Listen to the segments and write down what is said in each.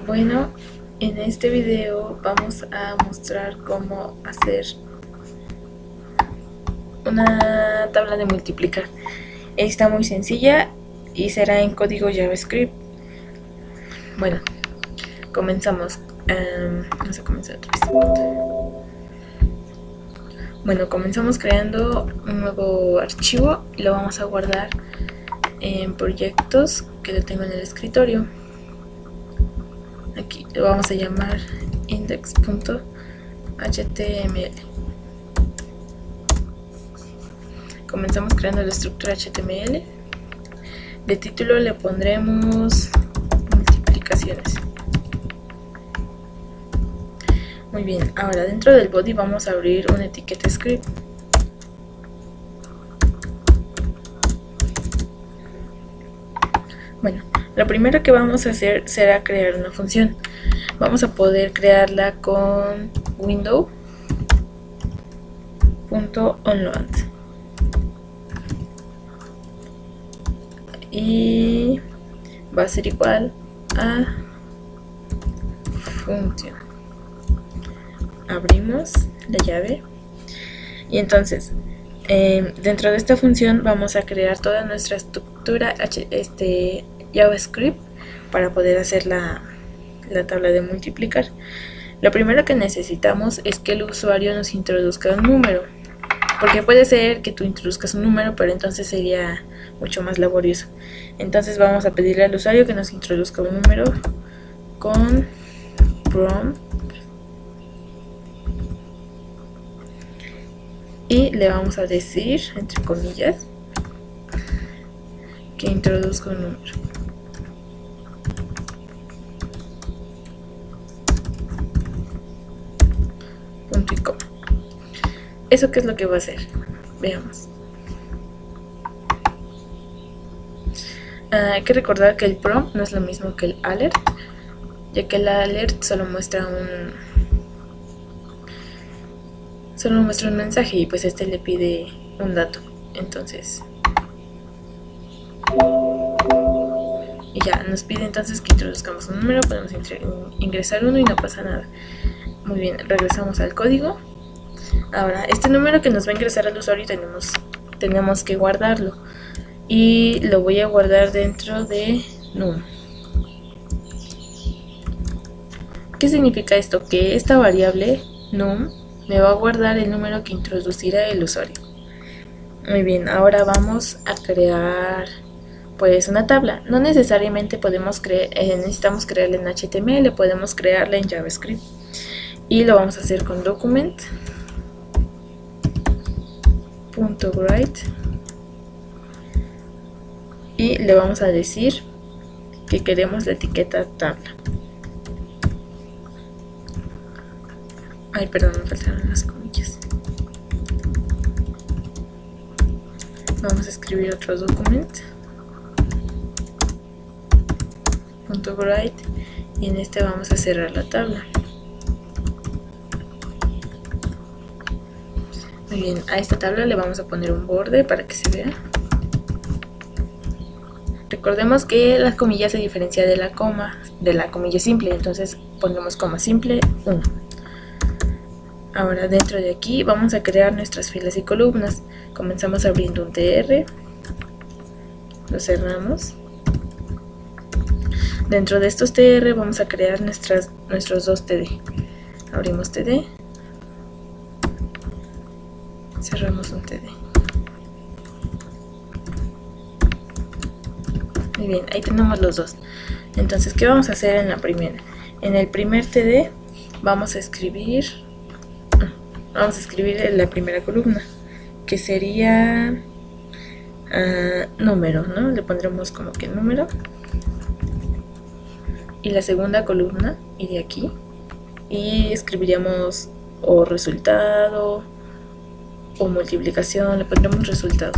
Bueno, en este video vamos a mostrar cómo hacer una tabla de multiplicar. Está muy sencilla y será en código JavaScript. Bueno, comenzamos. Vamos a comenzar otra vez. Bueno, comenzamos creando un nuevo archivo y lo vamos a guardar en proyectos, que lo tengo en el escritorio. Aquí lo vamos a llamar index.html. Comenzamos creando la estructura HTML. De título le pondremos multiplicaciones. Muy bien, ahora dentro del body vamos a abrir una etiqueta script. Bueno, lo primero que vamos a hacer será crear una función. Vamos a poder crearla con window.onload y va a ser igual a función. Abrimos la llave y entonces dentro de esta función vamos a crear toda nuestra estructura JavaScript para poder hacer la tabla de multiplicar. Lo primero que necesitamos es que el usuario nos introduzca un número, porque puede ser que tú introduzcas un número, pero entonces sería mucho más laborioso. Entonces vamos a pedirle al usuario que nos introduzca un número con prompt y le vamos a decir, entre comillas, que introduzca un número. Punto y coma. ¿Eso qué es lo que va a hacer? Veamos. Hay que recordar que el prompt no es lo mismo que el alert, ya que el alert solo muestra un mensaje y pues este le pide un dato. Entonces, y ya nos pide entonces que introduzcamos un número. Podemos ingresar uno y no pasa nada. Muy bien, regresamos al código. Ahora, este número que nos va a ingresar al usuario tenemos que guardarlo, y lo voy a guardar dentro de num. ¿Qué significa esto? Que esta variable num me va a guardar el número que introducirá el usuario. Muy bien, ahora vamos a crear pues una tabla. No necesariamente necesitamos crearla en HTML, podemos crearla en JavaScript. Y lo vamos a hacer con document.write y le vamos a decir que queremos la etiqueta tabla. Ay, perdón, me faltaron las comillas. Vamos a escribir otro document.write y en este vamos a cerrar la tabla. Muy bien, a esta tabla le vamos a poner un borde para que se vea. Recordemos que la comilla se diferencia de la comilla simple, entonces pondremos coma simple 1. Ahora dentro de aquí vamos a crear nuestras filas y columnas. Comenzamos abriendo un tr, lo cerramos. Dentro de estos tr vamos a crear nuestros dos td. Abrimos td, cerramos un td. Muy bien, ahí tenemos los dos. Entonces, ¿qué vamos a hacer en la primera? En el primer td vamos a escribir en la primera columna, que sería número, ¿no? Le pondremos como que número. Y la segunda columna iría aquí y escribiríamos o resultado o multiplicación. Le pondremos resultado.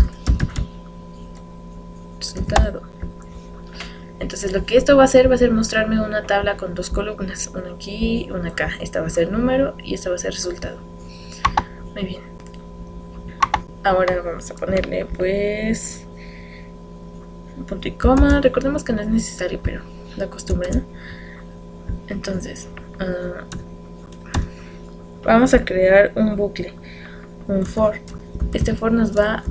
Entonces lo que esto va a hacer mostrarme una tabla con dos columnas, una aquí y una acá. Esta va a ser número y esta va a ser resultado. Muy bien. Ahora vamos a ponerle pues un punto y coma. Recordemos que no es necesario, pero la costumbre, ¿no? Entonces vamos a crear un bucle, un for. Este for nos va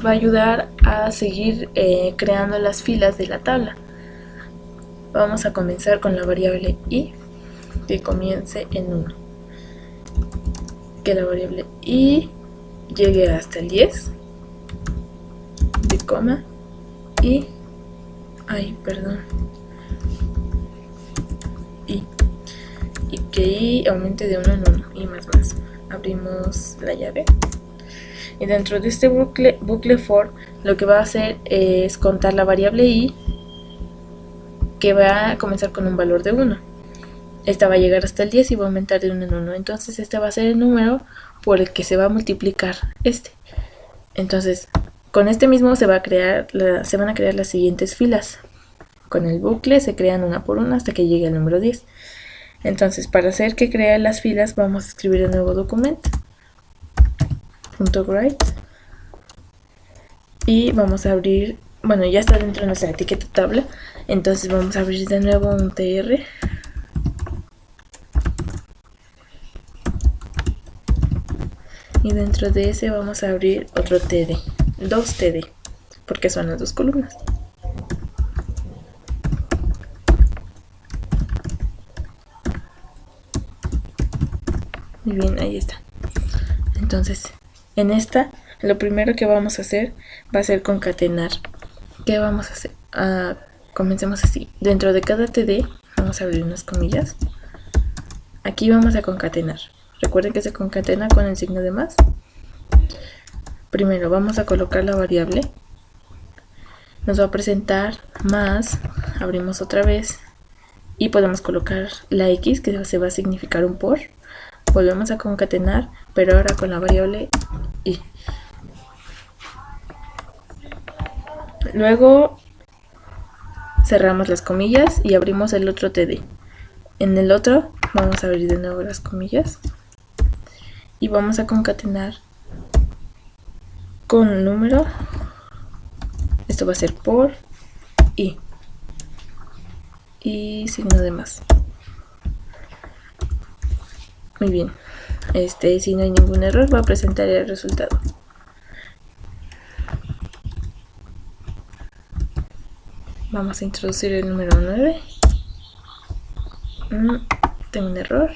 a ayudar a seguir creando las filas de la tabla. Vamos a comenzar con la variable i, que comience en 1, que la variable i llegue hasta el 10, de coma, y que i aumente de 1 en 1 y más. Abrimos la llave y dentro de este bucle for lo que va a hacer es contar la variable i, que va a comenzar con un valor de 1. Esta va a llegar hasta el 10 y va a aumentar de 1 en 1. Entonces este va a ser el número por el que se va a multiplicar este. Entonces con este mismo se van a crear las siguientes filas. Con el bucle se crean una por una hasta que llegue al número 10. Entonces, para hacer que cree las filas, vamos a escribir el nuevo documento .write y vamos a abrir, bueno, ya está dentro de nuestra etiqueta tabla, entonces vamos a abrir de nuevo un tr y dentro de ese vamos a abrir otro td, 2td, porque son las dos columnas. Muy bien, ahí está. Entonces, en esta, lo primero que vamos a hacer va a ser concatenar. ¿Qué vamos a hacer? Comencemos así. Dentro de cada td, vamos a abrir unas comillas. Aquí vamos a concatenar. Recuerden que se concatena con el signo de más. Primero vamos a colocar la variable. Nos va a presentar más. Abrimos otra vez. Y podemos colocar la x, que se va a significar un por. Volvemos a concatenar, pero ahora con la variable i. Luego cerramos las comillas y abrimos el otro td. En el otro vamos a abrir de nuevo las comillas y vamos a concatenar con un número. Esto va a ser por i y signo de más. Muy bien, si no hay ningún error va a presentar el resultado. Vamos a introducir el número 9. Tengo un error.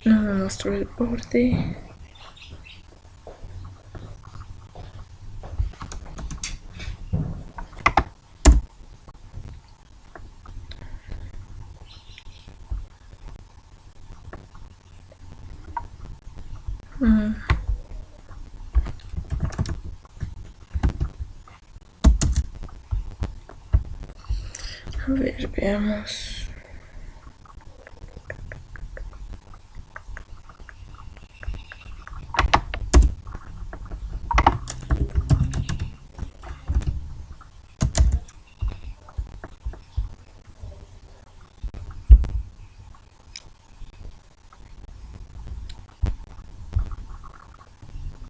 No me mostró el borde. A ver, veamos.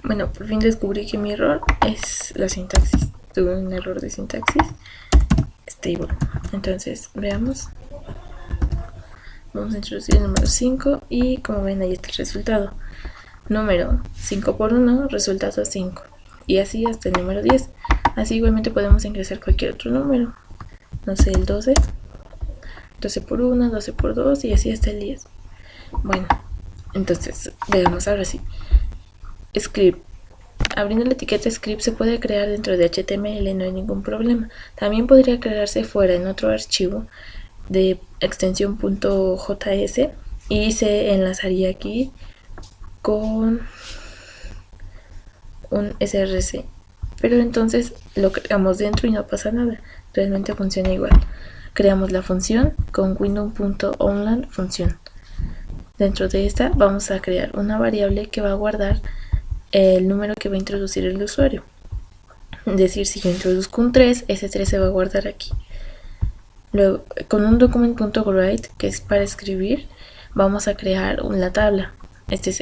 Bueno, por fin descubrí que mi error es la sintaxis. Tuve un error de sintaxis. Stable. Entonces, veamos. Vamos a introducir el número 5 y como ven ahí está el resultado. Número 5 por 1, resultado 5. Y así hasta el número 10. Así igualmente podemos ingresar cualquier otro número. No sé, el 12. 12 por 1, 12 por 2 y así hasta el 10. Bueno, entonces, veamos ahora sí. Script. Abriendo la etiqueta script se puede crear dentro de HTML, no hay ningún problema. También podría crearse fuera en otro archivo de extensión .js y se enlazaría aquí con un src. Pero entonces lo creamos dentro y no pasa nada, realmente funciona igual. creamos la función con window.onland función. Dentro de esta vamos a crear una variable que va a guardar el número que va a introducir el usuario. Es decir, si yo introduzco un 3, ese 3 se va a guardar aquí. Luego, con un document.write, que es para escribir, vamos a crear la tabla.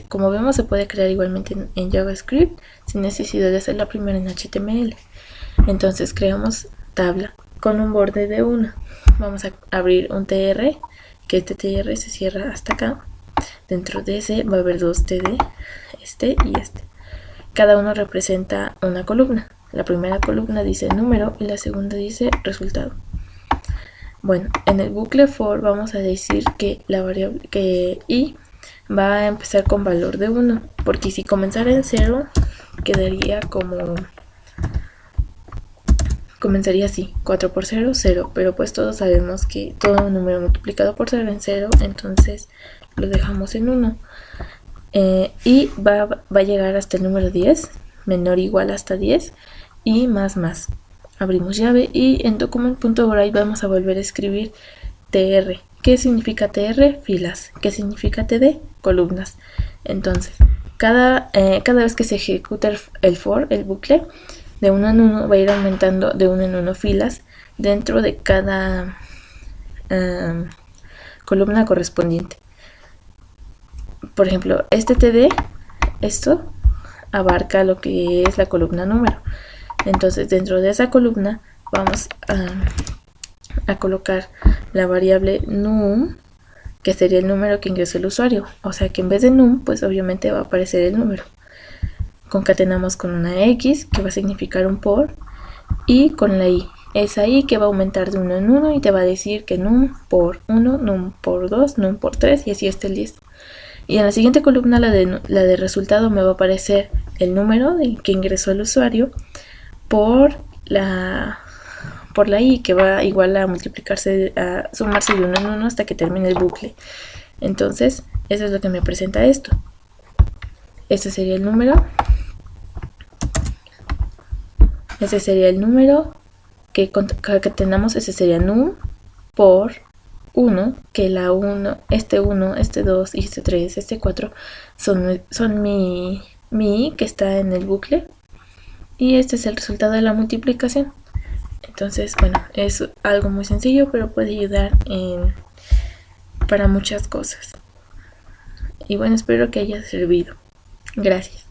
Como vemos, se puede crear igualmente en JavaScript sin necesidad de hacerla primero en HTML. Entonces creamos tabla con un borde de 1. Vamos a abrir un tr, que este tr se cierra hasta acá. Dentro de ese va a haber dos td, este y este. Cada uno representa una columna. La primera columna dice número y la segunda dice resultado. Bueno, en el bucle for vamos a decir que la variable que i va a empezar con valor de 1, porque si comenzara en 0 quedaría comenzaría así, 4 por 0, 0, pero pues todos sabemos que todo número multiplicado por 0 en 0, entonces lo dejamos en 1. Y va a llegar hasta el número 10, menor o igual hasta 10 y más. Abrimos llave y en document.write vamos a volver a escribir tr. ¿Qué significa tr? Filas. ¿Qué significa td? Columnas. Entonces, cada vez que se ejecuta el for, el bucle, de 1 en 1 va a ir aumentando de 1 en 1 filas dentro de cada columna correspondiente. Por ejemplo, este td, esto abarca lo que es la columna número. Entonces, dentro de esa columna vamos a colocar la variable num, que sería el número que ingresó el usuario. O sea que en vez de num, pues obviamente va a aparecer el número. Concatenamos con una x, que va a significar un por, y con la i. Esa i que va a aumentar de 1 en 1 y te va a decir que num por 1, num por 2, num por 3 y así hasta el 10. Y en la siguiente columna, la de resultado, me va a aparecer el número que ingresó el usuario por la i, que va igual a multiplicarse, a sumarse de 1 en 1 hasta que termine el bucle. Entonces, eso es lo que me presenta esto. Este sería el número. Ese sería el número que tenemos. Ese sería num por 1, que la 1, este 2 y este 3, este 4 son mi i que está en el bucle. Y este es el resultado de la multiplicación. Entonces, bueno, es algo muy sencillo, pero puede ayudar para muchas cosas. Y bueno, espero que haya servido. Gracias.